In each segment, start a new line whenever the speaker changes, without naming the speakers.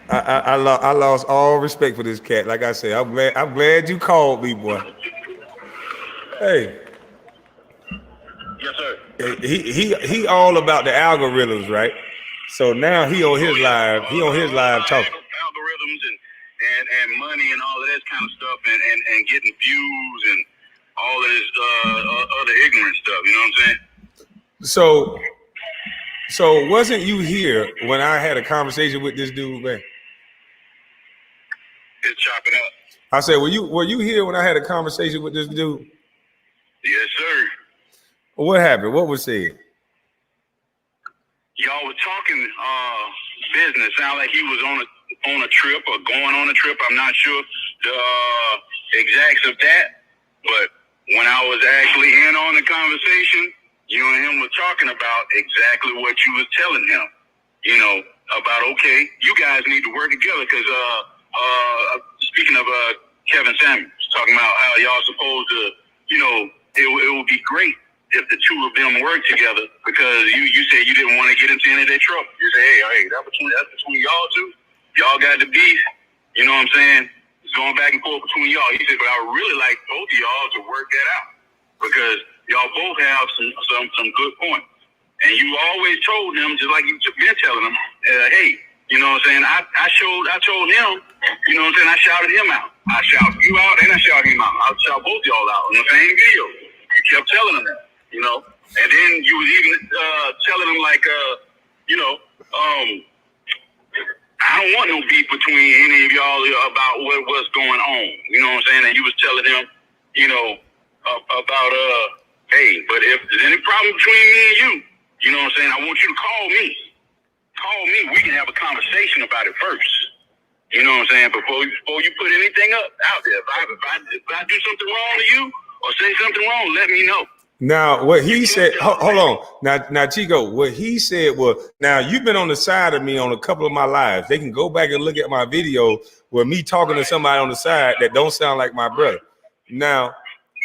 I lost all respect for this cat. Like I said, I'm glad you called me, boy. Hey,
Yes, sir.
he all about the algorithms, right? So now he on
Oh
his
yeah,
live. He on his
all
live
about
talking.
algorithms and money and all of that kind of stuff and getting views and all of this other ignorant stuff. You know what I'm saying?
So so wasn't you here when I had a conversation with this dude, man?
It's chopping up.
I said, were you here when I had a conversation with this dude?
Yes, sir.
What happened? What was said?
Y'all was talking business. Sound like he was on a trip or going on a trip. I'm not sure the exacts of that, but when I was actually in on the conversation, you and him were talking about exactly what you was telling him. You know about okay, you guys need to work together because speaking of Kevin Samuels talking about how y'all supposed to, you know, it would be great if the two of them work together because you said you didn't want to get into any of their trouble. You say, hey, that's between y'all two. Y'all got the beef. You know what I'm saying? It's going back and forth between y'all. He said, but I would really like both of y'all to work that out because y'all both have some good points. And you always told him, just like you've been telling him, hey, you know what I'm saying? I told him, you know what I'm saying? I shouted him out. I shouted you out and I shouted him out. I shout both y'all out in the same video. You kept telling him that, you know? And then you was even telling him like, you know, I don't want no beef between any of y'all about what's going on. You know what I'm saying? And you was telling him, you know, about hey, but if there's any problem between me and you know what I'm saying? I want you to call me. Call me. We can have a conversation about it first. You know what I'm saying? Before you put anything out there. If I do something wrong to you or say something wrong, let me know.
Now, what he said, hold on. Now, Chico, what he said was, now you've been on the side of me on a couple of my lives. They can go back and look at my video where me talking to somebody on the side that don't sound like my brother. Now,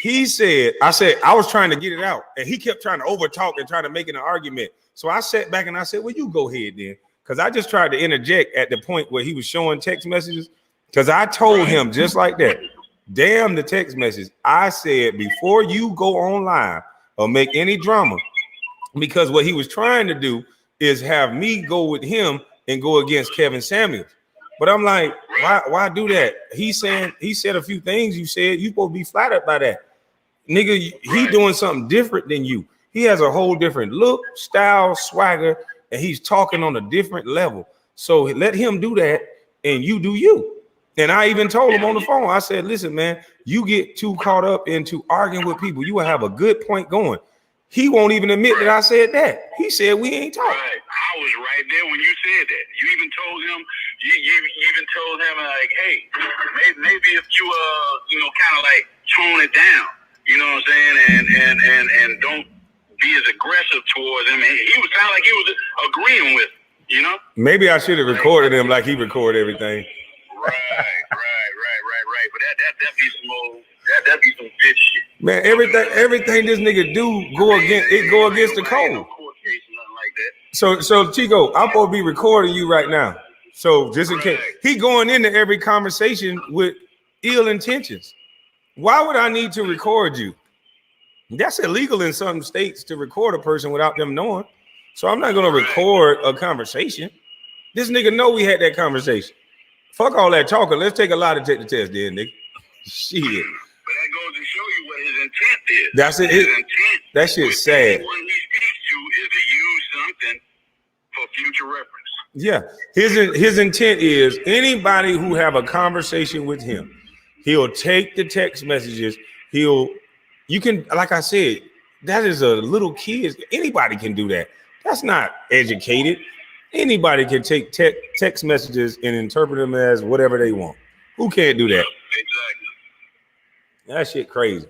he said, I was trying to get it out, and he kept trying to overtalk and trying to make it an argument. So I sat back and I said, well, you go ahead then. Because I just tried to interject at the point where he was showing text messages. Because I told him just like that. Damn the text message. I said, before you go on live or make any drama, because what he was trying to do is have me go with him and go against Kevin Samuels. But I'm like, why do that? He said a few things you said. You supposed to be flattered by that. Nigga, he doing something different than you. He has a whole different look, style, swagger, and he's talking on a different level. So let him do that and you do you. And I even told him on the phone, I said, listen, man, you get too caught up into arguing with people. You will have a good point going. He won't even admit that I said that. He said we ain't talking.
Right. I was right there when you said that. You even told him, you even told him like, hey, maybe if you you know, kind of like tone it down, you know what I'm saying, and don't be as aggressive towards him. And he was kind of like he was agreeing with, you know.
Maybe I should have recorded him like he recorded everything.
Right. But that be some old, that be some bitch shit.
Man, everything this nigga do go against the code. So Chico, I'm supposed to be recording you right now. So just in case he going into every conversation with ill intentions. Why would I need to record you? That's illegal in some states to record a person without them knowing. So I'm not gonna record a conversation. This nigga know we had that conversation. Fuck all that talking. Let's take a lie to take the test, then, nigga. Shit.
But that goes to show you what his intent is.
That's it.
His intent
that shit's sad.
Anyone he speaks to is to use something for future reference.
Yeah. His intent is anybody who have a conversation with him, he'll take the text messages. You can, like I said, that is a little kid. Anybody can do that. That's not educated. Anybody can take text messages and interpret them as whatever they want. Who can't do that?
Exactly.
That shit crazy.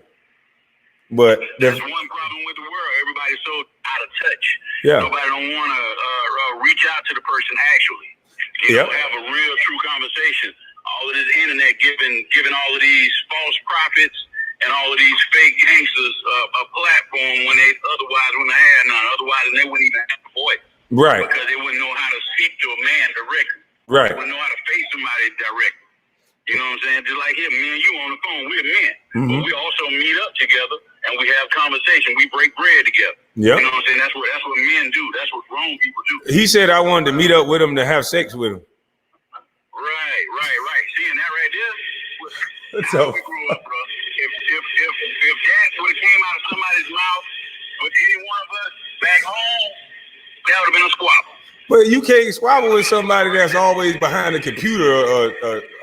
But
that's one problem with the world. Everybody's so out of touch.
Yeah.
Nobody don't want to reach out to the person actually. You know, have a real, true conversation. All of this internet giving all of these false prophets and all of these fake gangsters a platform when they otherwise wouldn't have had none. Otherwise, they wouldn't even have a voice.
Right.
Because they wouldn't know how to speak to a man directly.
Right.
We know how to face somebody directly. You know what I'm saying? Just like here, me and you on the phone, we're men.
Mm-hmm.
But we also meet up together and we have conversation. We break bread together.
Yep.
You know what I'm saying? That's what men do. That's what grown people do.
He said I wanted to meet up with him to have sex with him.
Right. Seeing that right there?
So
we grew up, bro. If that would have came out of somebody's mouth with any one of us back home, that would have been a squabble.
But you can't squabble with somebody that's always behind the computer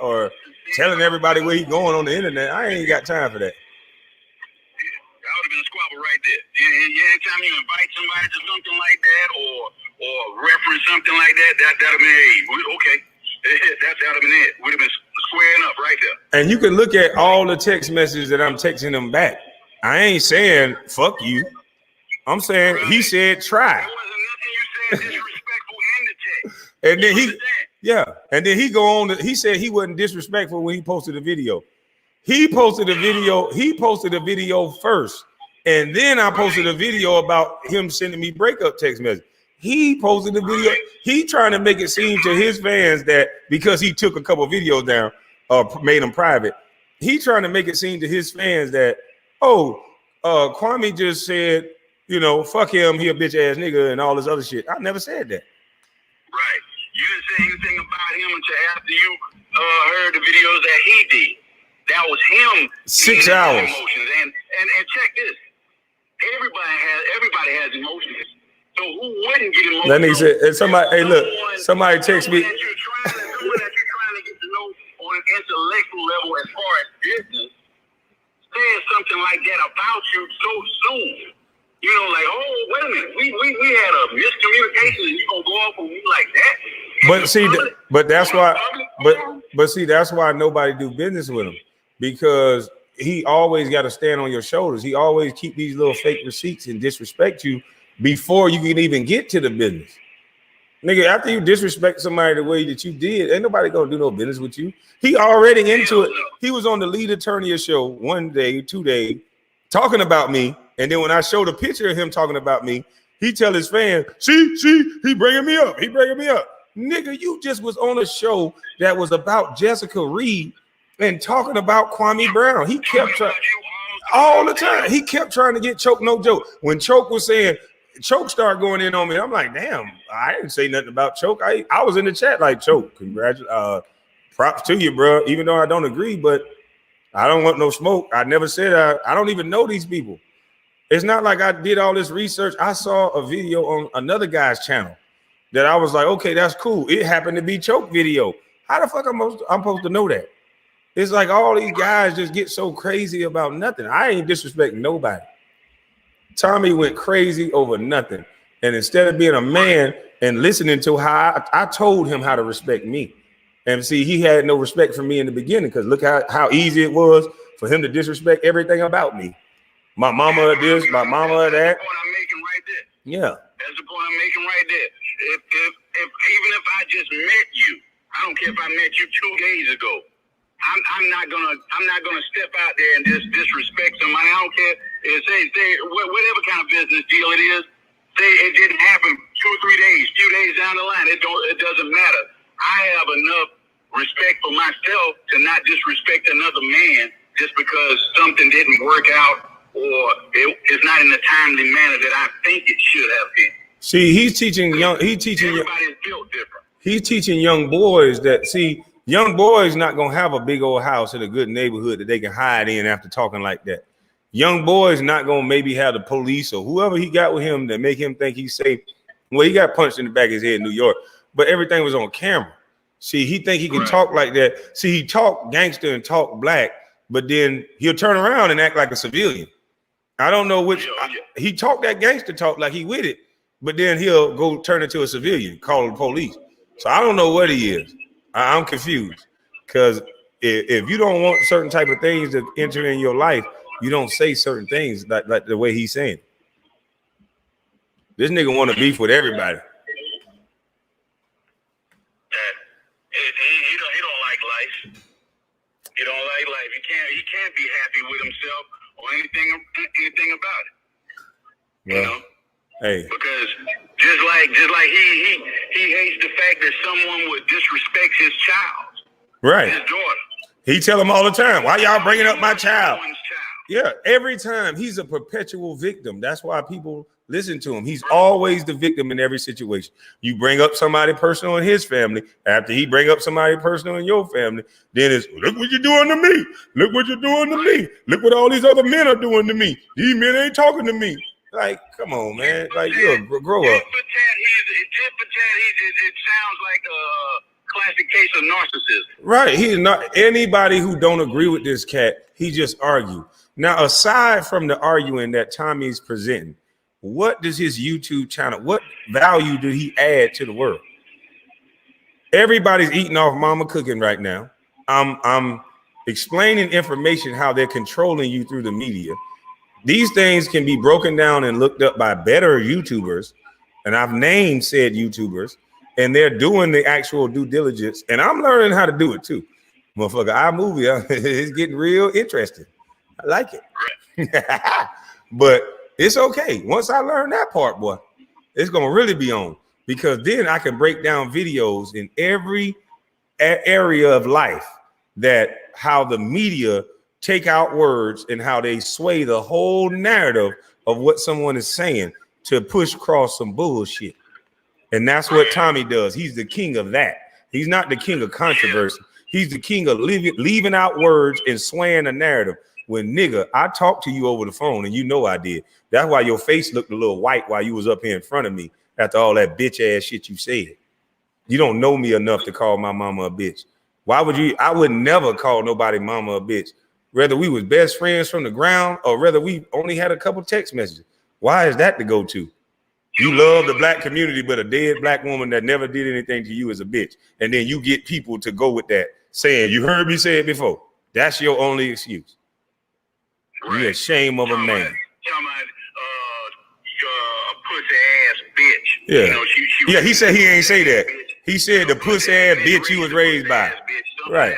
or telling everybody where he's going on the internet. I ain't got time for that.
That would have been a squabble right there. Anytime you invite somebody to something like that or reference something like that, that'd have been okay. That'd have been it. Would have been squaring up right there.
And you can look at all the text messages that I'm texting them back. I ain't saying fuck you. I'm saying he said try.
There wasn't nothing you said disrespectful in the text.
And then and then he go on. He said he wasn't disrespectful when he posted the video. He posted a video first, and then I posted a video about him sending me breakup text message. He posted the video. He trying to make it seem to his fans that because he took a couple videos down, made them private. He trying to make it seem to his fans that Kwame just said, you know, fuck him, he a bitch ass nigga, and all this other shit. I never said that.
Right. You didn't say anything about him until after you heard the videos that he did. That was him.
6 hours.
Emotions. And check this. Everybody has emotions. So who wouldn't get emotional?
That nigga said, and somebody, hey, look, somebody text me.
Someone that you're trying to get to know on an intellectual level as far as business says something like that about you so soon. You know, like, oh, wait a minute, we had a miscommunication, and you gonna go off on me like that?
But see, that's why nobody do business with him, because he always got to stand on your shoulders. He always keep these little fake receipts and disrespect you before you can even get to the business. Nigga, after you disrespect somebody the way that you did, ain't nobody gonna do no business with you. He already into it. He was on the lead attorney show 1 day, 2 days, talking about me. And then when I showed a picture of him talking about me, he tell his fans, see, he bringing me up. Nigga, you just was on a show that was about Jessica Reed and talking about KwameHBrown. He kept trying all the time. He kept trying to get Choke no joke. When Choke was saying, Choke started going in on me. I'm like, damn, I didn't say nothing about Choke. I was in the chat like, Choke, props to you, bro. Even though I don't agree, but I don't want no smoke. I never said I don't even know these people. It's not like I did all this research. I saw a video on another guy's channel that I was like, okay, that's cool. It happened to be Choke video. How the fuck I'm supposed to know that? It's like all these guys just get so crazy about nothing. I ain't disrespecting nobody. Tommy went crazy over nothing. And instead of being a man and listening to how I told him how to respect me. And see, he had no respect for me in the beginning, because look how easy it was for him to disrespect everything about me. My mama this, my mama that.
That's the point I'm making right there.
Yeah.
That's the point I'm making right there. If even if I just met you, I don't care if I met you 2 days ago. I'm not gonna step out there and just disrespect somebody. I don't care. Say whatever kind of business deal it is. Say it didn't happen 2 or 3 days, few days down the line. It doesn't matter. I have enough respect for myself to not disrespect another man just because something didn't work out or it's not in the timely manner that I think it should have been.
See, he's teaching
everybody's built different.
He's teaching young boys that, see, young boys not gonna have a big old house in a good neighborhood that they can hide in after talking like that. Young boys not gonna maybe have the police or whoever he got with him that make him think he's safe. Well, he got punched in the back of his head in New York, but everything was on camera. See, he think he can talk like that. See, he talk gangster and talk black, but then he'll turn around and act like a civilian. I don't know which. He talk that gangster talk like he with it, but then he'll go turn into a civilian, call the police. So I don't know what he is. I'm confused, because if you don't want certain type of things to enter in your life, you don't say certain things like the way he's saying. This nigga want to beef with everybody.
He don't like life. He don't like life. He can't be happy with himself or anything about it.
Well,
you know?
Hey.
Because just like he hates the fact that someone would disrespect his child.
Right.
His daughter.
He tell them all the time, why y'all bringing up my child? Yeah, every time. He's a perpetual victim. That's why people listen to him. He's always the victim in every situation. You bring up somebody personal in his family. After he bring up somebody personal in your family, then it's, look what you're doing to me. Look what you're doing to me. Look what all these other men are doing to me. These men ain't talking to me. Like, come on, man. Like, you grow up.
It sounds like a classic case of narcissism.
Right. He's not anybody who don't agree with this cat. He just argue. Now, aside from the arguing that Tommy's presenting, what does his YouTube channel, what value did he add to the world? Everybody's eating off Momma Cookin right now. I'm explaining information, how they're controlling you through the media. These things can be broken down and looked up by better YouTubers. And I've named said YouTubers, and they're doing the actual due diligence. And I'm learning how to do it too. Motherfucker, iMovie, it's getting real interesting. I like it. But it's okay. Once I learn that part, boy, it's going to really be on, because then I can break down videos in every area of life, that how the media take out words and how they sway the whole narrative of what someone is saying to push across some bullshit. And that's what Tommy does. He's the king of that. He's not the king of controversy. He's the king of leaving out words and swaying a narrative. When, nigga, I talked to you over the phone, and you know I did. That's why your face looked a little white while you was up here in front of me after all that bitch ass shit you said. You don't know me enough to call my mama a bitch. Why would you? I would never call nobody mama a bitch, whether we was best friends from the ground or whether we only had a couple text messages. Why is that the go-to? You love the black community, but a dead black woman that never did anything to you is a bitch. And then you get people to go with that, saying, you heard me say it before. That's your only excuse. Right. You a shame of a man.
Pussy ass bitch.
Yeah.
You know,
yeah, he said he ain't say that. He said the pussy ass bitch you was raised by. Right.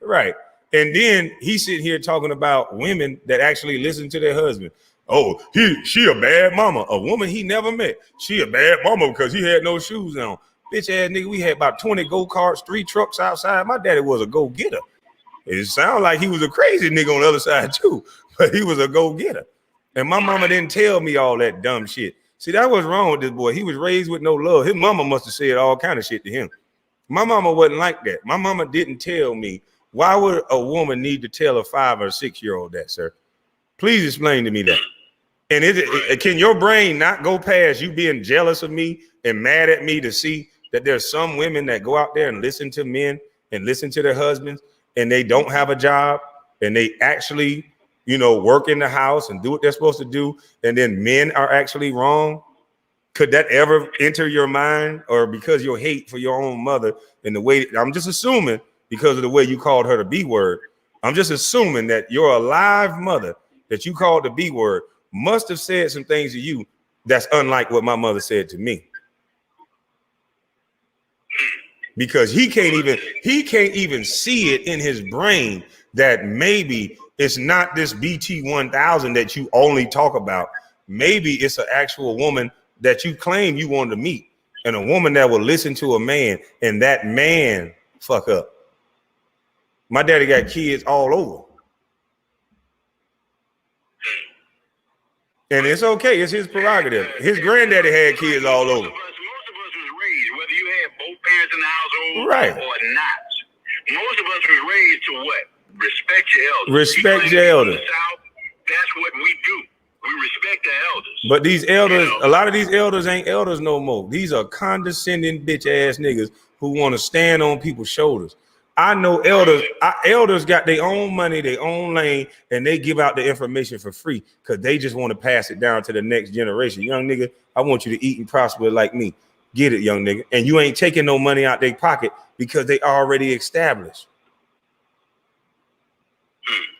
Right. And then he's sitting here talking about women that actually listen to their husband. Oh, she a bad mama. A woman he never met. She a bad mama because he had no shoes on. Bitch ass nigga, we had about 20 go-karts, 3 trucks outside. My daddy was a go-getter. It sounded like he was a crazy nigga on the other side too, but he was a go-getter. And my mama didn't tell me all that dumb shit. See, that was wrong with this boy. He was raised with no love. His mama must have said all kind of shit to him. My mama wasn't like that. My mama didn't tell me. Why would a woman need to tell a 5 or 6-year-old that, sir? Please explain to me that. And can your brain not go past you being jealous of me and mad at me to see that there's some women that go out there and listen to men and listen to their husbands, and they don't have a job, and they actually, you know, work in the house and do what they're supposed to do, and then men are actually wrong? Could that ever enter your mind? Or because your hate for your own mother and the way, I'm just assuming because of the way you called her the B word, I'm just assuming that your alive mother that you called the B word must have said some things to you that's unlike what my mother said to me. Because he can't even see it in his brain that maybe it's not this BT 1000 that you only talk about. Maybe it's an actual woman that you claim you wanted to meet, and a woman that will listen to a man, and that man fuck up. My daddy got kids all over. And it's okay. It's his prerogative. His granddaddy had kids all over.
Most of us was raised, whether you had both parents in the household
right.
or not. Most of us was raised to what? Respect your elders.
Respect your elders.
That's what we do. We respect the elders.
But these elders, a lot of these elders ain't elders no more. These are condescending bitch ass niggas who want to stand on people's shoulders. I know elders, elders got their own money, their own lane, and they give out the information for free because they just want to pass it down to the next generation. Young nigga, I want you to eat and prosper like me. Get it, young nigga. And you ain't taking no money out their pocket because they already established.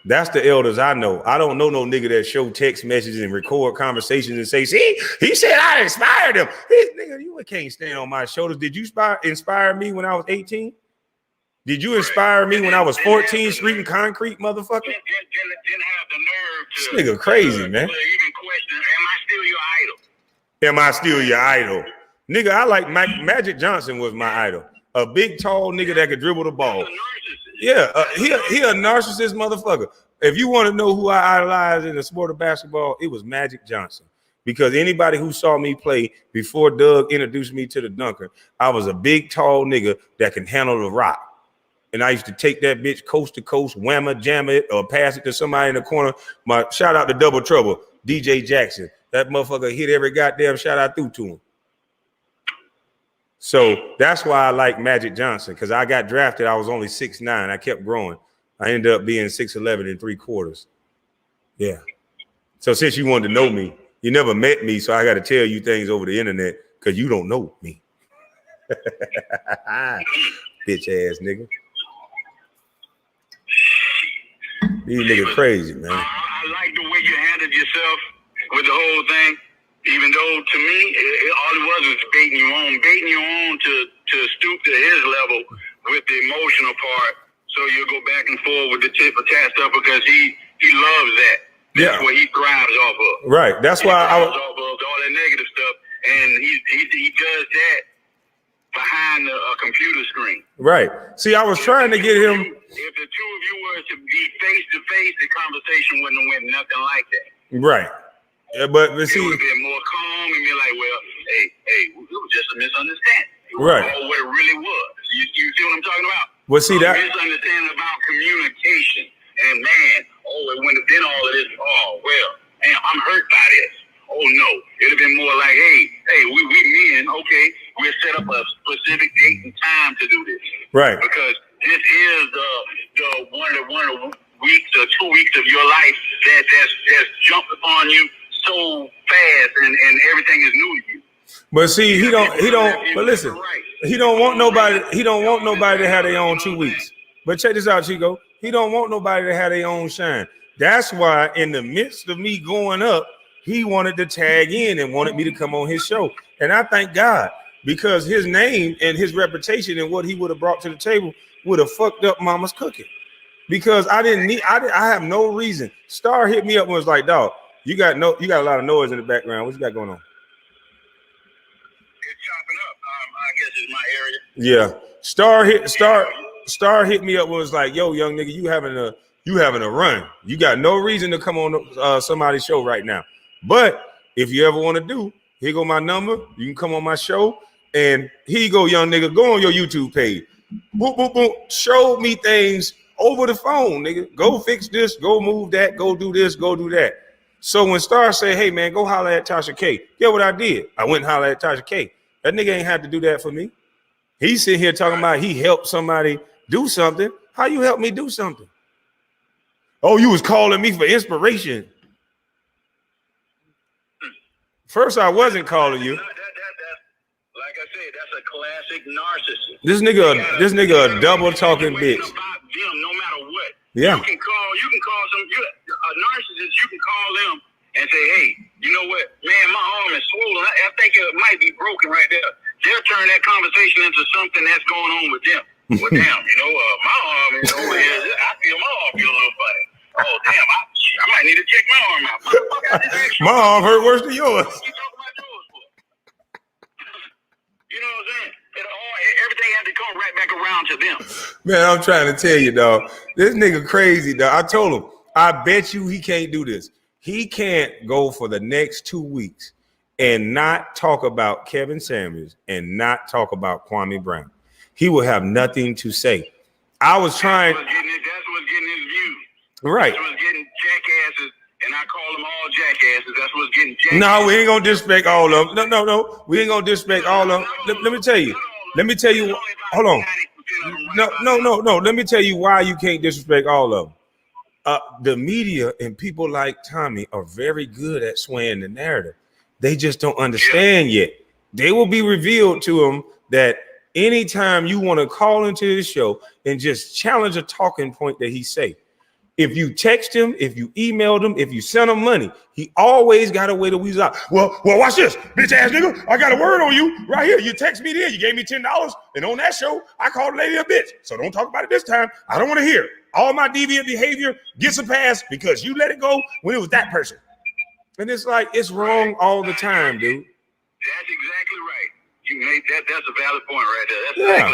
That's the elders I know. I don't know no nigga that show text messages and record conversations and say, see, he said I inspired him. Hey, nigga, you can't stand on my shoulders. Did you inspire me when I was 18? Did you inspire me when I was 14, street and concrete, motherfucker?
Didn't have the nerve
to, this nigga crazy, man.
Even question, am I still your idol?
Am I still your idol? Nigga, I like Magic Johnson was my idol. A big, tall nigga that could dribble the ball. Yeah, he a narcissist motherfucker. If you want to know who I idolized in the sport of basketball, it was Magic Johnson. Because anybody who saw me play before Doug introduced me to the dunker, I was a big, tall nigga that can handle the rock. And I used to take that bitch coast to coast, whammer, jam it, or pass it to somebody in the corner. My shout out to Double Trouble, DJ Jackson. That motherfucker hit every goddamn shot I threw to him. So that's why I like Magic Johnson, because I got drafted. I was only 6'9". I kept growing. I ended up being 6'11 3/4. Yeah. So since you wanted to know me, you never met me, so I got to tell you things over the internet because you don't know me. Bitch ass nigga. These niggas crazy, man.
I like the way you handled yourself with the whole thing. Even though to me, all it was baiting you on to stoop to his level with the emotional part. So you'll go back and forth with the tit for tat stuff because he loves that. That's what he thrives off of.
Right. That's why I was
off of all that negative stuff, and he does that behind a computer screen.
Right. See, I was trying to get him.
If the two of you were to be face to face, the conversation wouldn't have went nothing like that.
Right. Yeah, but see,
it would have been more calm and be like, well, hey, it was just a misunderstanding.
Right.
Or what it really was. You see what I'm talking about?
Well, see that
misunderstanding about communication. And man, it wouldn't have been all of this. Oh well, damn, I'm hurt by this. Oh no, it'd have been more like, hey, we men, okay, we'll set up a specific date and time to do this.
Right.
Because this is the one of the weeks or 2 weeks of your life that's jumped upon you so fast, and everything is new to you.
But see, he don't. But listen, he don't want nobody to have their own 2 weeks. But check this out, Chico. He don't want nobody to have their own shine. That's why, in the midst of me going up, he wanted to tag in and wanted me to come on his show. And I thank God, because his name and his reputation and what he would have brought to the table would have fucked up Mama's cooking. Because I have no reason. Star hit me up and was like, dog, you got a lot of noise in the background. What you got going on?
It's chopping up. I guess it's my area.
Yeah. Star hit me up and was like, yo, young nigga, you having a run. You got no reason to come on somebody's show right now. But if you ever want to do, here go my number. You can come on my show. And here you go, young nigga. Go on your YouTube page. Boop, boop, boop. Show me things over the phone, nigga. Go fix this. Go move that. Go do this. Go do that. So when Star said, hey, man, go holler at Tasha K. Get what I did? I went and hollered at Tasha K. That nigga ain't had to do that for me. He's sitting here talking about he helped somebody do something. How you help me do something? Oh, you was calling me for inspiration. First, I wasn't calling you.
Like I said, that's a classic narcissist.
This nigga a double talking bitch.
About them, no matter what.
Yeah.
You can call a narcissist. You can call them and say, hey, you know what, man, my arm is swollen. I think it might be broken right there. They'll turn that conversation into something that's going on with them. Well, damn, my arm is over here. I feel my arm feel a little funny. Oh, damn, I might need to check my arm out.
My arm hurt worse than yours.
What you talking about yours for? You know what I'm saying? Everything had to come right back around to them.
Man, I'm trying to tell you, dog. This nigga crazy, dog. I told him, I bet you he can't do this. He can't go for the next 2 weeks and not talk about Kevin Samuels and not talk about KwameHBrown. He will have nothing to say. I was trying.
That's what's getting his views.
Right.
That's what's getting jackasses, and I call them all jackasses. That's what's getting jackasses.
No, we ain't gonna disrespect all of them. No. We ain't gonna disrespect all of them. Let me tell you. Hold on. No. Let me tell you why you can't disrespect all of them. The media and people like Tommy are very good at swaying the narrative. They just don't understand yet. They will be revealed to them that anytime you want to call into his show and just challenge a talking point that he say, if you text him, if you emailed him, if you send him money, he always got a way to weasel out. Well, watch this, bitch ass nigga. I got a word on you right here. You text me there. You gave me $10, and on that show, I called a lady a bitch. So don't talk about it this time. I don't want to hear it. All my deviant behavior gets a pass because you let it go when it was that person. And it's like, it's wrong all the time, dude.
That's exactly right. You made that. That's a valid point right there. That's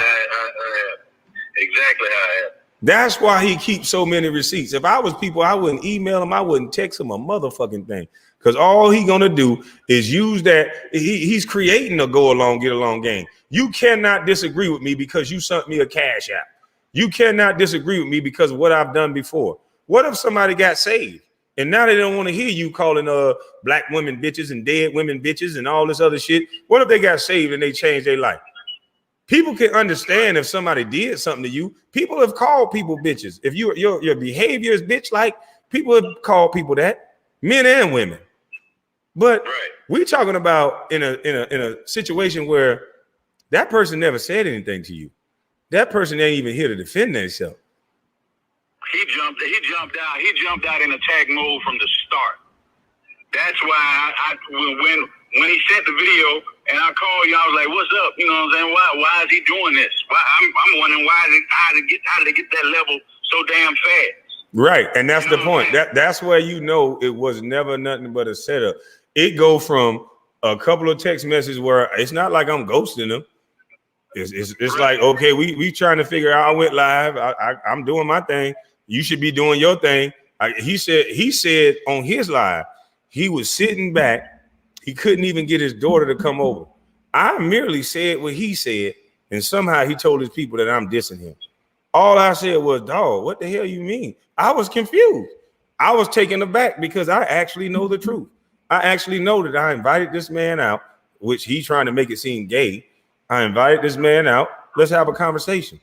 exactly how I am.
That's why he keeps so many receipts. If I was people, I wouldn't email him. I wouldn't text him a motherfucking thing. Because all he gonna do is use that. He's creating a go along, get along game. You cannot disagree with me because you sent me a cash app. You cannot disagree with me because of what I've done before. What if somebody got saved and now they don't want to hear you calling black women bitches and dead women bitches and all this other shit? What if they got saved and they changed their life? People can understand if somebody did something to you. People have called people bitches. If your behavior is bitch-like, people have called people that, men and women. But we're talking about in a situation where that person never said anything to you. That person ain't even here to defend themselves.
He jumped out in attack mode from the start. That's why when he sent the video and I called you, I was like, "What's up?" You know what I'm saying? Why is he doing this? I'm wondering how did they get that level so damn fast?
Right, and that's the point. That's where you know it was never nothing but a setup. It go from a couple of text messages where it's not like I'm ghosting them. It's like, okay, we trying to figure out. I went live. I'm doing my thing. You should be doing your thing. He said on his live, he was sitting back. He couldn't even get his daughter to come over. I merely said what he said, and somehow he told his people that I'm dissing him. All I said was, dog, what the hell you mean? I was confused. I was taken aback because I actually know the truth. I actually know that I invited this man out, which he's trying to make it seem gay. I invited this man out. Let's have a conversation.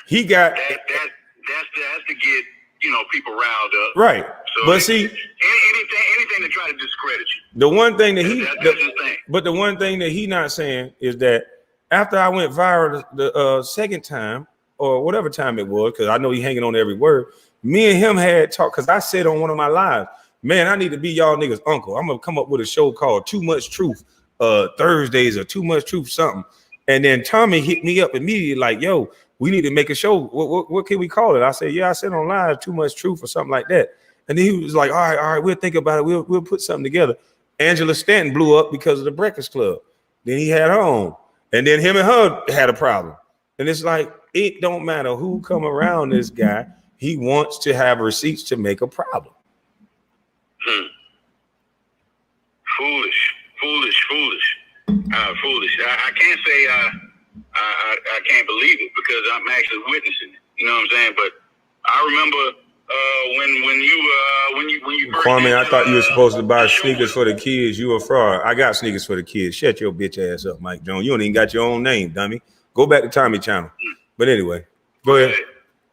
He got
that's to get people riled up.
Right.
So
but see,
anything to try to discredit you.
The one thing that
that's
the one thing that he not saying is that after I went viral the second time or whatever time it was, because I know he hanging on every word, me and him had talked because I said on one of my lives, man, I need to be y'all niggas uncle. I'm gonna come up with a show called Too Much Truth Thursdays or Too Much Truth something. And then Tommy hit me up immediately like, yo, we need to make a show. What can we call it? I said, yeah, I said on live Too Much Truth or something like that. And then he was like, all right, we'll think about it. We'll put something together. Angela Stanton blew up because of the Breakfast Club. Then he had her own. And then him and her had a problem. And it's like, it don't matter who come around this guy. He wants to have receipts to make a problem.
Foolish. I can't say I can't believe it because I'm actually witnessing it. You know what I'm saying? But I remember when you
Kwame, I thought you were supposed to buy sneakers for the kids. You a fraud. I got sneakers for the kids. Shut your bitch ass up, Mike Jones. You don't even got your own name, dummy. Go back to Tommy Channel. But anyway, go ahead.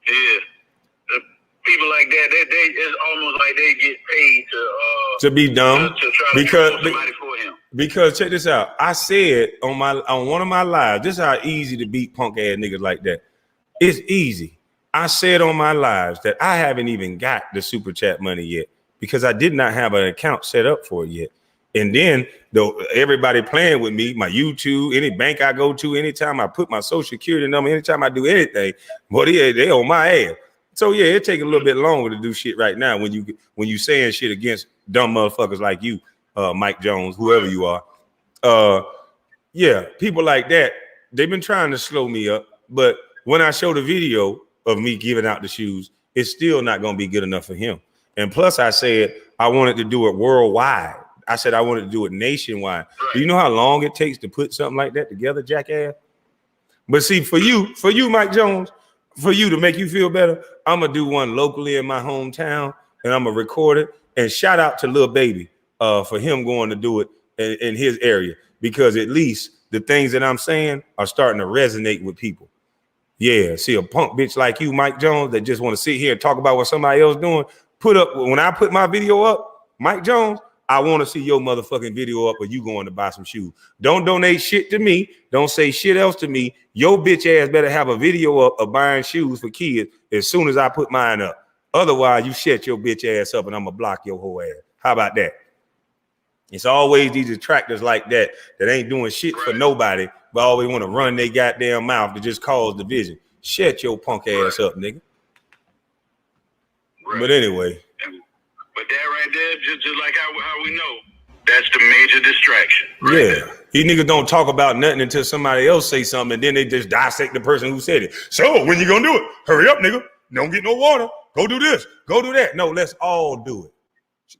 Yeah. People like that, it's almost like they get paid
to be dumb
to try to get somebody for him.
Because check this out. I said on one of my lives, this is how easy to beat punk ass niggas like that. It's easy. I said on my lives that I haven't even got the super chat money yet because I did not have an account set up for it yet. And then though everybody playing with me, my YouTube, any bank I go to, anytime I put my social security number, anytime I do anything, boy, they on my ass. So yeah, it take a little bit longer to do shit right now when you saying shit against dumb motherfuckers like you, Mike Jones, whoever you are. Yeah, people like that, they've been trying to slow me up. But when I show the video of me giving out the shoes, it's still not going to be good enough for him. And plus I said I wanted to do it worldwide. I said I wanted to do it nationwide. Right. Do you know how long it takes to put something like that together, jackass? But see, for you, Mike Jones, for you to make you feel better, I'm gonna do one locally in my hometown, and I'm gonna record it. And shout out to Lil Baby for him going to do it in his area, because at least the things that I'm saying are starting to resonate with people. Yeah, see a punk bitch like you, Mike Jones, that just want to sit here and talk about what somebody else doing. When I put my video up, Mike Jones, I want to see your motherfucking video up of you going to buy some shoes. Don't donate shit to me. Don't say shit else to me. Your bitch ass better have a video up of buying shoes for kids as soon as I put mine up. Otherwise, you shut your bitch ass up and I'm going to block your whole ass. How about that? It's always these detractors like that ain't doing shit for nobody, but always want to run their goddamn mouth to just cause division. Shut your punk ass up, nigga. But anyway.
But that right there, just like how we know, That's the major distraction.
Yeah. These niggas don't talk about nothing until somebody else say something, and then they just dissect the person who said it. So when you gonna do it? Hurry up, nigga. Don't get no water. Go do this. Go do that. No, let's all do it.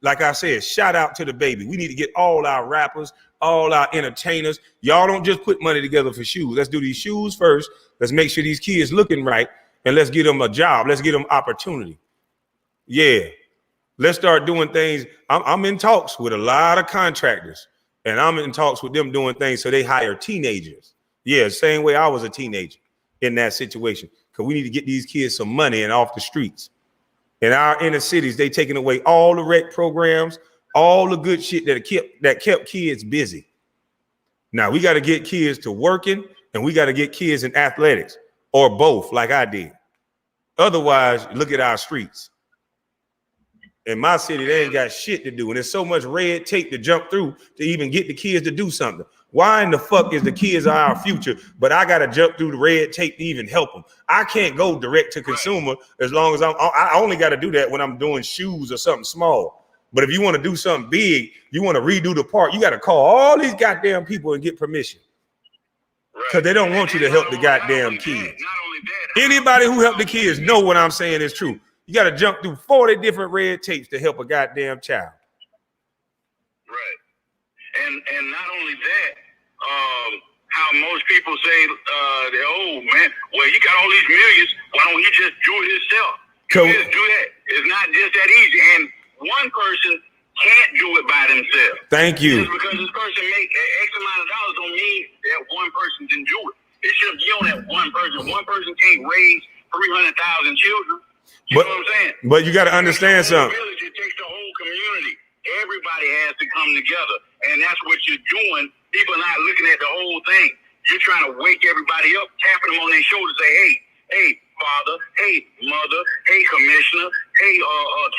Like I said, shout out to the baby. We need to get all our rappers, all our entertainers. Y'all don't just put money together for shoes. Let's do these shoes first. Let's make sure these kids looking right, and let's get them a job. Let's get them opportunity. Yeah. Let's start doing things. I'm in talks with a lot of contractors, and I'm in talks with them doing things so they hire teenagers. Yeah, same way I was a teenager in that situation, because we need to get these kids some money and off the streets. In our inner cities, they taking away all the rec programs, all the good shit that kept kids busy. Now we got to get kids to working, and we got to get kids in athletics, or both, like I did. Otherwise, look at our streets. In my city, they ain't got shit to do, and there's so much red tape to jump through to even get the kids to do something. Why in the fuck is the kids our future, but I gotta jump through the red tape to even help them? I can't go direct to consumer as long as I only got to do that when I'm doing shoes or something small. But if you want to do something big, you want to redo the park, you got to call all these goddamn people and get permission, because they don't want you to help the goddamn kids. Anybody who helped the kids know what I'm saying is true. You got to jump through 40 different red tapes to help a goddamn child.
Right. And not only that, how most people say, oh man, well, you got all these millions, why don't he just do it himself? Just do that. It's not just that easy. And one person can't do it by themselves.
Thank you.
Just because this person make X amount of dollars don't mean that one person can do it. It should be on that one person. One person can't raise 300,000 children. You know what I'm saying?
But you got to understand something.
It takes the whole community. Everybody has to come together, and that's what you're doing. People are not looking at the whole thing. You're trying to wake everybody up, tapping them on their shoulders, say, hey, father, hey, mother, hey, commissioner, hey,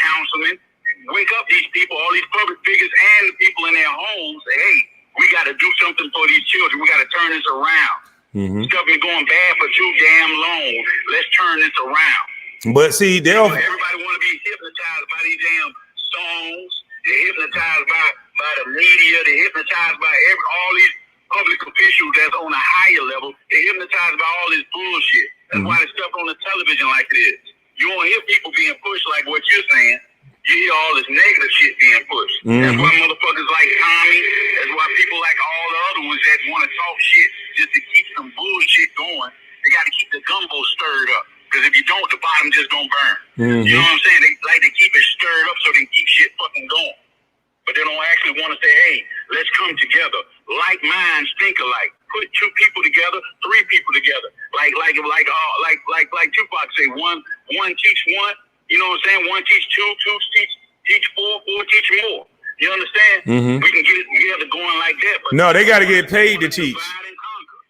councilman. Wake up these people, all these public figures and the people in their homes. Say, hey, we got to do something for these children. We got to turn this around.
Mm-hmm.
Stuff been going bad for too damn long. Let's turn this around.
But see,
everybody want to be hypnotized by these damn songs. They're hypnotized by the media. They're hypnotized by all these public officials that's on a higher level. They're hypnotized by all this bullshit. That's why the stuff on the television like this. You won't hear people being pushed like what you're saying. You hear all this negative shit being pushed. That's why motherfuckers like Tommy. That's why people like all the other ones that want to talk shit just to keep some bullshit going. They got to keep the gumbo stirred up. Because if you don't, the bottom just gonna burn. You know what I'm saying? They like to keep it stirred up so they can keep shit fucking going. But they don't actually want to say, hey, let's come together. Like minds think alike. Put two people together, three people together. Like Tupac say, one teach one. You know what I'm saying? One teach two, two teach four teach more. You understand? We can get it together going like that. But
no, they got to get paid to teach.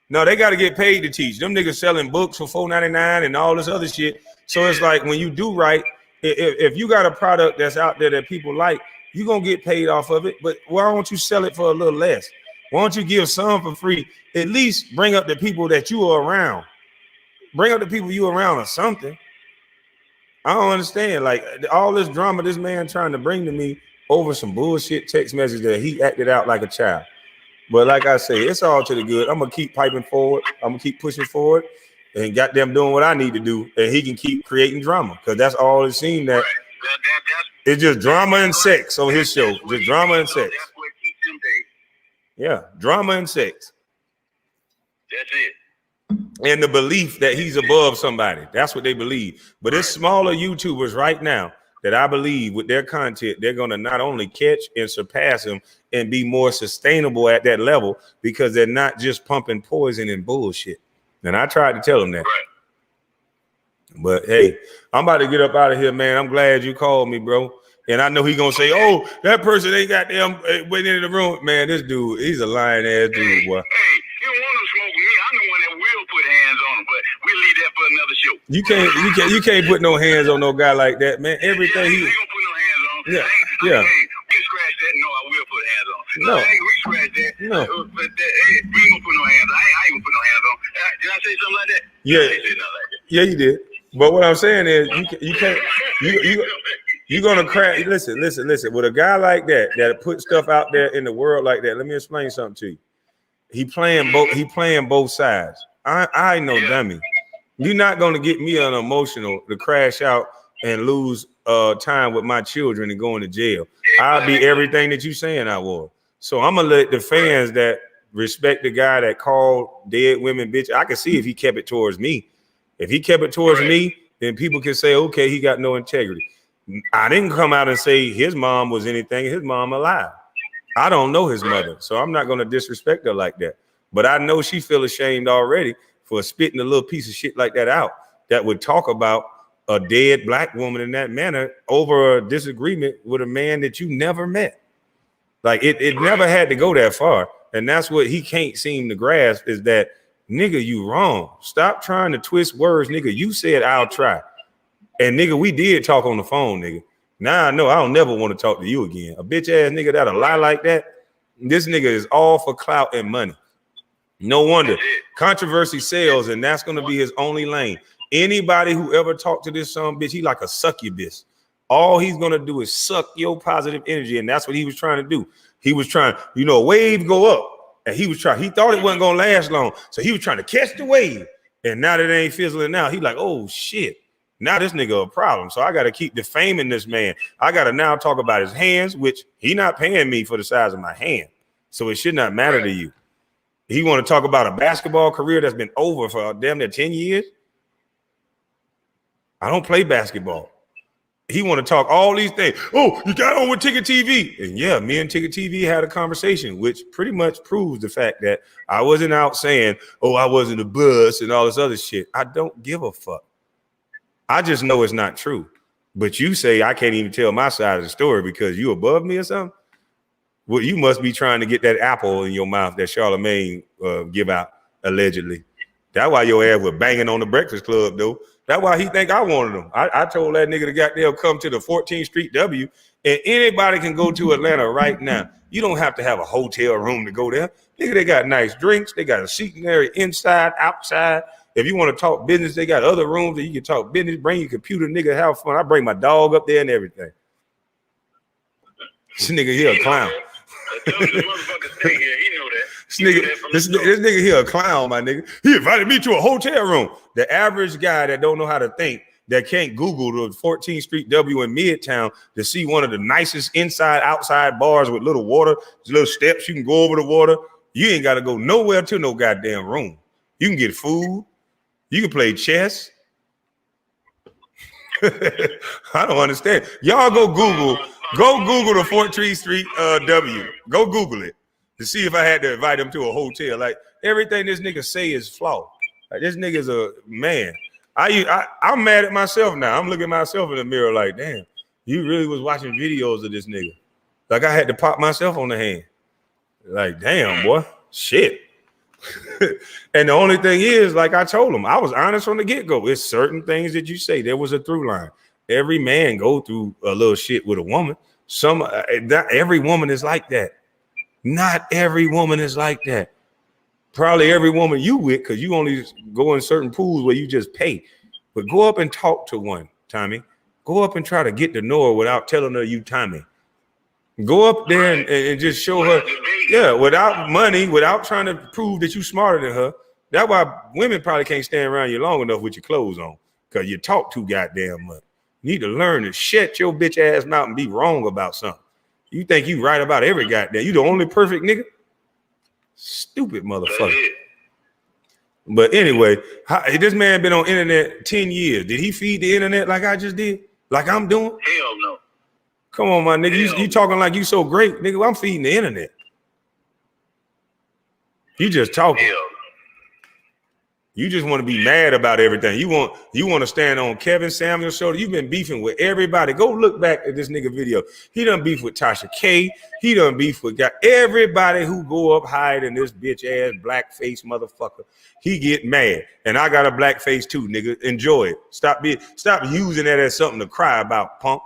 No, they got to get paid to teach. Them niggas selling books for $4.99 and all this other shit. So it's like when you do right, if you got a product that's out there that people like, you're going to get paid off of it. But why don't you sell it for a little less? Why don't you give some for free? At least bring up the people that you are around. Bring up the people you around or something. I don't understand. Like all this drama this man trying to bring to me over some bullshit text message that he acted out like a child. But like I say, it's all to the good. I'm going to keep piping forward. I'm going to keep pushing forward and goddamn doing what I need to do. And he can keep creating drama because that's all it seemed that it's just drama and sex on his show. Just drama and sex.
That's what keeps him paid.
Yeah, drama and sex.
That's it.
And the belief that he's above somebody. That's what they believe. But it's smaller YouTubers right now that I believe with their content, they're going to not only catch and surpass him and be more sustainable at that level because they're not just pumping poison and bullshit. And I tried to tell them that.
Right.
But hey, I'm about to get up out of here, man. I'm glad you called me, bro. And I know he's going to say, oh, that person ain't got them went into the room. Man, this dude, he's a lying ass dude, boy.
Hey, you don't want to smoke with me. I'm the one that will put hands on him, but we'll leave that for another show.
You can't put no hands on no guy like that, man. Everything
he gonna put no hands on.
Yeah.
We scratch that. No, I will put hands on.
No,
we scratch that.
No,
but we ain't gonna put no hands on. I ain't gonna put no hands on. Did I say something like that?
Yeah.
I didn't say nothing like that.
Yeah, you did. But what I'm saying is, You're gonna crash. Listen. With a guy like that put stuff out there in the world like that, let me explain something to you. He playing both sides. I ain't no dummy. You're not gonna get me on emotional to crash out and lose time with my children and going to jail. I'll be everything that you saying I was. So I'm gonna let the fans that respect the guy that called dead women bitch. I can see if he kept it towards me. If he kept it towards me, then people can say, okay, he got no integrity. I didn't come out and say his mom was anything. His mom alive. I don't know his mother, so I'm not gonna disrespect her like that. But I know she feel ashamed already for spitting a little piece of shit like that out that would talk about a dead black woman in that manner over a disagreement with a man that you never met. Like it never had to go that far. And that's what he can't seem to grasp is that, nigga, you wrong. Stop trying to twist words, nigga. You said I'll try. And nigga, we did talk on the phone, nigga. Now I know I don't never want to talk to you again. A bitch ass nigga that'll lie like that. This nigga is all for clout and money. No wonder. Controversy sells, and that's gonna be his only lane. Anybody who ever talked to this son bitch, he like a succubus. All he's gonna do is suck your positive energy, and that's what he was trying to do. He was trying, a wave go up, and he thought it wasn't gonna last long, so he was trying to catch the wave. And now that it ain't fizzling out, he like, oh shit, now this nigga a problem. So I gotta keep defaming this man. I gotta now talk about his hands, which he not paying me for the size of my hand, so it should not matter to you. He want to talk about a basketball career that's been over for damn near 10 years. I don't play basketball. He want to talk all these things. Oh, you got on with Ticket TV. And yeah, me and Ticket TV had a conversation, which pretty much proves the fact that I wasn't out saying, oh, I wasn't a bus and all this other shit. I don't give a fuck. I just know it's not true. But you say I can't even tell my side of the story because you above me or something? Well, you must be trying to get that apple in your mouth that Charlamagne give out, allegedly. That's why your ass was banging on the Breakfast Club, though. That's why he think I wanted him. I told that nigga to goddamn come to the 14th Street W, and anybody can go to Atlanta right now. You don't have to have a hotel room to go there. Nigga, they got nice drinks. They got a seating area inside, outside. If you want to talk business, they got other rooms that you can talk business. Bring your computer, nigga, have fun. I bring my dog up there and everything. This nigga here a clown. This nigga here a clown, my nigga. He invited me to a hotel room. The average guy that don't know how to think, that can't Google the 14th Street W in Midtown to see one of the nicest inside, outside bars with little water, little steps you can go over the water. You ain't got to go nowhere to no goddamn room. You can get food. You can play chess. I don't understand. Y'all go Google the 14th Street W. Go Google it to see if I had to invite him to a hotel. Like everything this nigga say is flawed. Like this nigga's a man. I'm mad at myself now. I'm looking at myself in the mirror like, damn, you really was watching videos of this nigga. Like I had to pop myself on the hand. Like, damn, boy, shit. And the only thing is, like I told him, I was honest from the get-go. It's certain things that you say. There was a through line. Every man go through a little shit with a woman. Not every woman is like that. Not every woman is like that. Probably every woman you with, because you only go in certain pools where you just pay. But go up and talk to one, Tommy. Go up and try to get to know her without telling her you Tommy. Go up there and just show her, yeah, without money, without trying to prove that you smarter than her. That's why women probably can't stand around you long enough with your clothes on, because you talk too goddamn much. You need to learn to shut your bitch ass mouth and be wrong about something. You think you right about every goddamn. You the only perfect nigga? Stupid motherfucker. But anyway, this man been on internet 10 years. Did he feed the internet like I just did? Like I'm doing?
Hell no.
Come on, my nigga. You talking like you so great, nigga. I'm feeding the internet. You just talking.
Hell.
You just want to be mad about everything. You want to stand on Kevin Samuel's shoulder. You've been beefing with everybody. Go look back at this nigga video. He done beef with Tasha K. He done beef with everybody who go up higher than this bitch ass black face motherfucker. He get mad, and I got a black face too, nigga. Enjoy it. Stop using that as something to cry about, punk.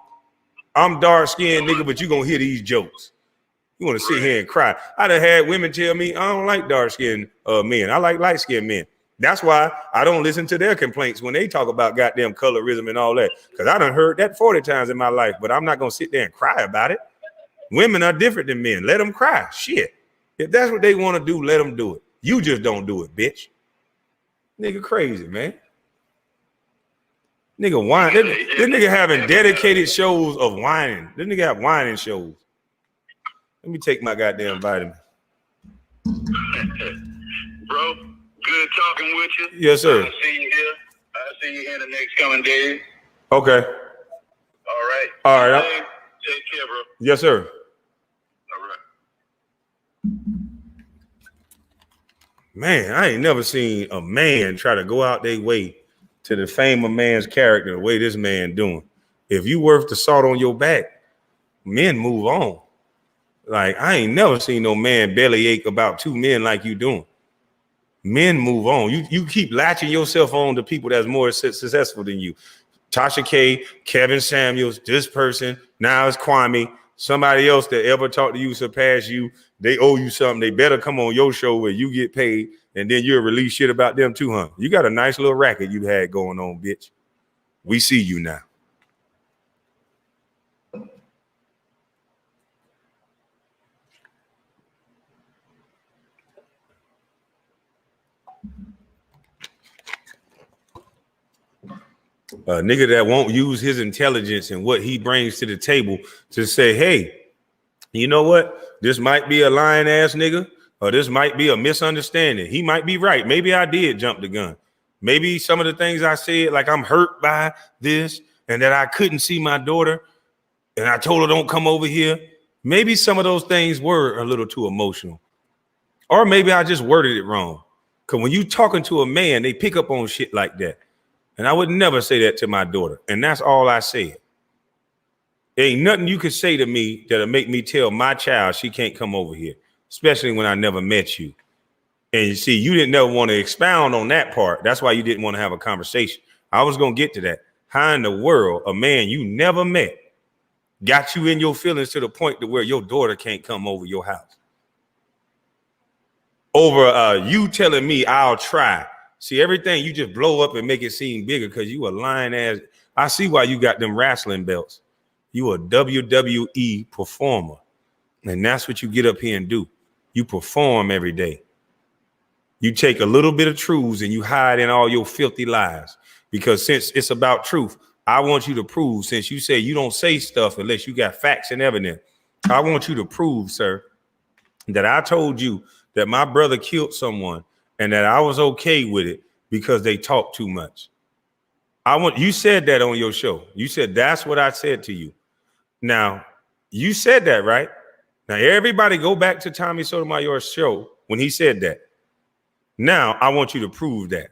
I'm dark skinned, nigga, but you gonna hear these jokes. You want to sit here and cry. I done had women tell me I don't like dark skinned men. I like light skinned men. That's why I don't listen to their complaints when they talk about goddamn colorism and all that. Because I done heard that 40 times in my life, but I'm not going to sit there and cry about it. Women are different than men. Let them cry. Shit. If that's what they want to do, let them do it. You just don't do it, bitch. Nigga crazy, man. Nigga whine. This nigga having dedicated shows of whining. This nigga have whining shows. Let me take my goddamn vitamin.
Bro, good talking with you.
Yes, sir.
I'll see you here. I'll see you here in the next coming days.
Okay.
All right.
All right.
Take care, bro.
Yes, sir.
All right.
Man, I ain't never seen a man try to go out their way to defame a man's character the way this man doing. If you worth the salt on your back, men move on. Like, I ain't never seen no man bellyache about two men like you doing. Men move on. You keep latching yourself on to people that's more successful than you. Tasha K, Kevin Samuels, this person, now it's Kwame. Somebody else that ever talked to you surpass you. They owe you something. They better come on your show where you get paid, and then you'll release shit about them too, huh? You got a nice little racket you had going on, bitch. We see you now. A nigga that won't use his intelligence and what he brings to the table to say, hey, you know what? This might be a lying ass nigga, or this might be a misunderstanding. He might be right. Maybe I did jump the gun. Maybe some of the things I said, like I'm hurt by this and that I couldn't see my daughter and I told her don't come over here. Maybe some of those things were a little too emotional. Or maybe I just worded it wrong. Because when you talking to a man, they pick up on shit like that. And I would never say that to my daughter. And that's all I said. There ain't nothing you could say to me that'll make me tell my child she can't come over here, especially when I never met you. And you see, you didn't never want to expound on that part. That's why you didn't want to have a conversation. I was going to get to that. How in the world a man you never met got you in your feelings to the point to where your daughter can't come over your house? Over you telling me I'll try. See, everything you just blow up and make it seem bigger because you a lying ass. I see why you got them wrestling belts. You a WWE performer. And that's what you get up here and do. You perform every day. You take a little bit of truths and you hide in all your filthy lies. Because since it's about truth, I want you to prove, since you say you don't say stuff unless you got facts and evidence, I want you to prove, sir, that I told you that my brother killed someone and that I was okay with it because they talk too much. You said that on your show. You said that's what I said to you. Now, you said that, right? Now, everybody go back to Tommy Sotomayor's show when he said that. Now, I want you to prove that.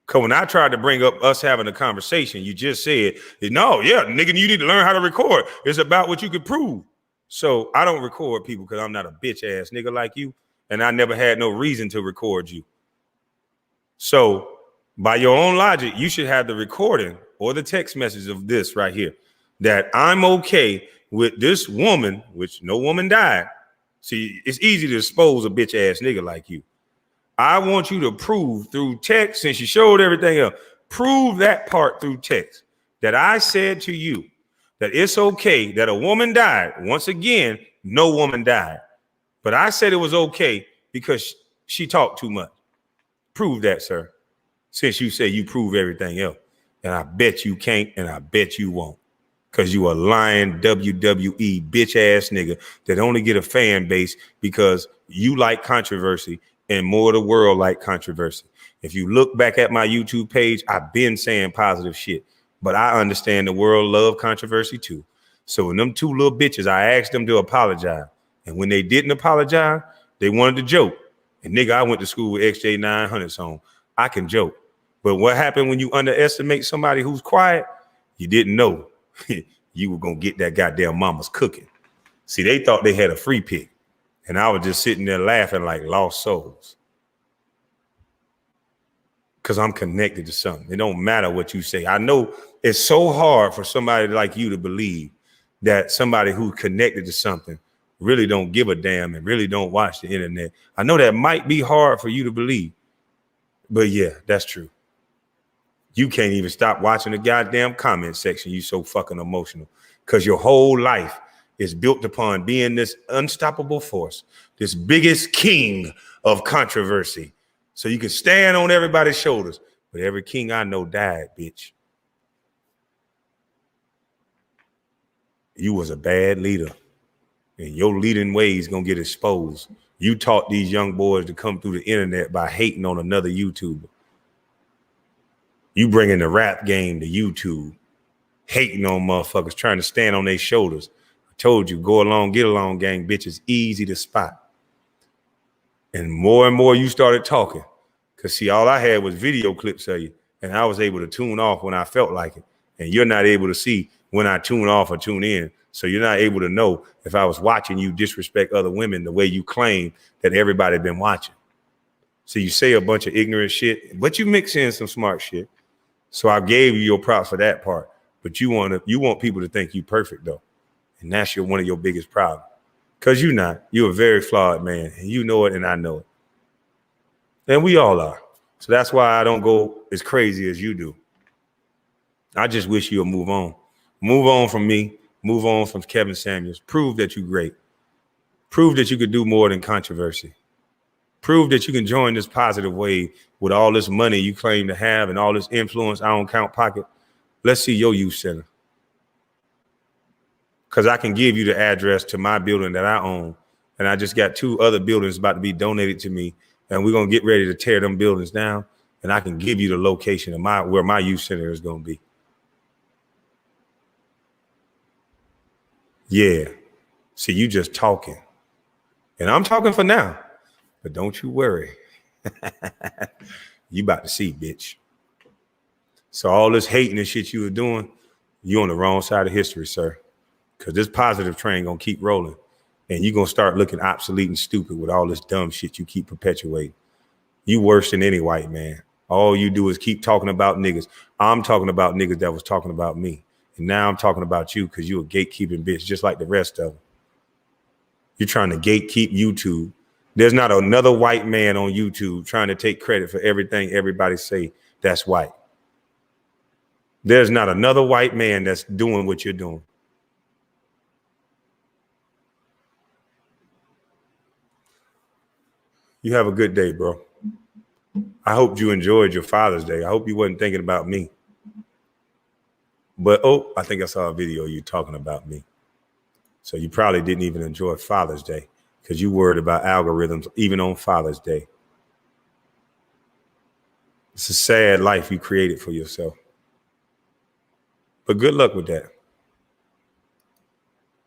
Because when I tried to bring up us having a conversation, you just said, no, yeah, nigga, you need to learn how to record. It's about what you can prove. So I don't record people because I'm not a bitch ass nigga like you. And I never had no reason to record you. So by your own logic, you should have the recording or the text message of this right here, that I'm okay with this woman, which no woman died. See, it's easy to expose a bitch ass nigga like you. I want you to prove through text, since you showed everything else, prove that part through text, that I said to you that it's okay that a woman died. Once again, no woman died. But I said it was okay because she talked too much. Prove that, sir, since you say you prove everything else. And I bet you can't, and I bet you won't, because you a lying WWE bitch ass nigga that only get a fan base because you like controversy and more of the world like controversy. If you look back at my YouTube page, I've been saying positive shit, but I understand the world love controversy too. So when them two little bitches, I asked them to apologize. And when they didn't apologize, they wanted to joke. And nigga, I went to school with XJ900 song. I can joke. But what happened when you underestimate somebody who's quiet? You didn't know you were going to get that goddamn mama's cooking. See, they thought they had a free pick. And I was just sitting there laughing like lost souls. Because I'm connected to something. It don't matter what you say. I know it's so hard for somebody like you to believe that somebody who's connected to something really don't give a damn and really don't watch the internet. I know that might be hard for you to believe, but yeah, that's true. You can't even stop watching the goddamn comment section. You so fucking emotional because your whole life is built upon being this unstoppable force, this biggest king of controversy. So you can stand on everybody's shoulders. But every king I know died, bitch. You was a bad leader. And your leading ways gonna get exposed. You taught these young boys to come through the internet by hating on another YouTuber. You bringing the rap game to YouTube, hating on motherfuckers, trying to stand on their shoulders. I told you, go along, get along, gang, bitch. It's easy to spot. And more you started talking. Because see, all I had was video clips of you. And I was able to tune off when I felt like it. And you're not able to see when I tune off or tune in. So you're not able to know if I was watching you disrespect other women the way you claim that everybody been watching. So you say a bunch of ignorant shit, but you mix in some smart shit. So I gave you your props for that part. But you want people to think you perfect though. And that's one of your biggest problems. Because you're not. You're a very flawed man. And you know it and I know it. And we all are. So that's why I don't go as crazy as you do. I just wish you'll move on. Move on from me. Move on from Kevin Samuels. Prove that you're great. Prove that you could do more than controversy. Prove that you can join this positive wave with all this money you claim to have and all this influence I don't count pocket. Let's see your youth center. Because I can give you the address to my building that I own. And I just got 2 other buildings about to be donated to me. And we're going to get ready to tear them buildings down. And I can give you the location of where my youth center is going to be. Yeah. See, you just talking. And I'm talking for now. But don't you worry. You about to see, bitch. So all this hating and shit you were doing, you on the wrong side of history, sir. Because this positive train going to keep rolling. And you're going to start looking obsolete and stupid with all this dumb shit you keep perpetuating. You worse than any white man. All you do is keep talking about niggas. I'm talking about niggas that was talking about me. And now I'm talking about you because you a gatekeeping bitch just like the rest of them. You're trying to gatekeep YouTube. There's not another white man on YouTube trying to take credit for everything everybody say that's white. There's not another white man that's doing what you're doing. You have a good day, bro. I hope you enjoyed your Father's Day. I hope you wasn't thinking about me. But, I think I saw a video of you talking about me. So you probably didn't even enjoy Father's Day because you worried about algorithms even on Father's Day. It's a sad life you created for yourself. But good luck with that.